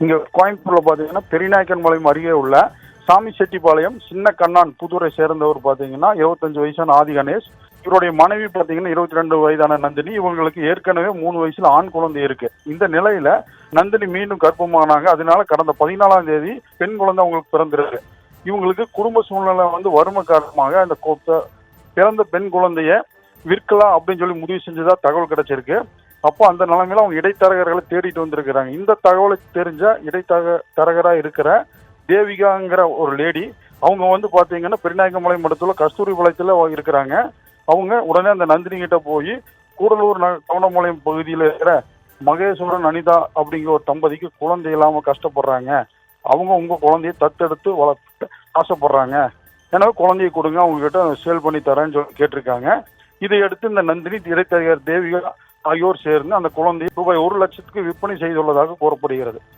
இங்க கோயம்புத்தூர்ல பாத்தீங்கன்னா பெரியநாயக்கன்பாளையம் அருகே உள்ள சாமிசெட்டிபாளையம் சின்ன கண்ணான் புதூரை சேர்ந்தவர் பாத்தீங்கன்னா 25 வயசான ஆதி கணேஷ். இவருடைய மனைவி பாத்தீங்கன்னா 22 வயதான நந்தினி. இவங்களுக்கு ஏற்கனவே 3 வயசுல ஆண் குழந்தை இருக்கு. இந்த நிலையில நந்தினி மீண்டும் கர்ப்பமானாங்க. அதனால கடந்த 14ஆம் தேதி பெண் குழந்தை அவங்களுக்கு பிறந்திருக்கு. இவங்களுக்கு குடும்ப சூழ்நிலை வறுமை காரணமாக அந்த பிறந்த பெண் குழந்தைய விற்கலாம் அப்படின்னு சொல்லி முடிவு செஞ்சதா தகவல் கிடைச்சிருக்கு. அப்போ அந்த நிலைமையில அவங்க இடைத்தரகர்களை தேடிட்டு வந்திருக்கிறாங்க. இந்த தகவலை தெரிஞ்ச இடைத்தரகரா இருக்கிற தேவிகாங்கிற ஒரு லேடி, அவங்க பாத்தீங்கன்னா பெரியநாயக்கன்பாளையம் மடத்துல கஸ்தூரிபாளையத்துல இருக்கிறாங்க. அவங்க உடனே அந்த நந்தினி கிட்ட போய் கூடலூர் கவுண்டம்பாளையம் பகுதியில் இருக்கிற மகேஸ்வரன் அனிதா அப்படிங்கிற ஒரு தம்பதிக்கு குழந்தை இல்லாம கஷ்டப்படுறாங்க. அவங்க உங்க குழந்தைய தத்தெடுத்து வளர்த்து ஆசைப்படுறாங்க. எனவே குழந்தைய கொடுங்க, அவங்க கிட்ட சேல் பண்ணி தரேன்னு சொல்லி கேட்டிருக்காங்க. இதையடுத்து இந்த நந்தினி இடைத்தரகர் தேவிகா ஆகியோர் சேர்ந்து அந்த குழந்தையை ரூபாய் 1 லட்சத்துக்கு விற்பனை செய்துள்ளதாக கூறப்படுகிறது.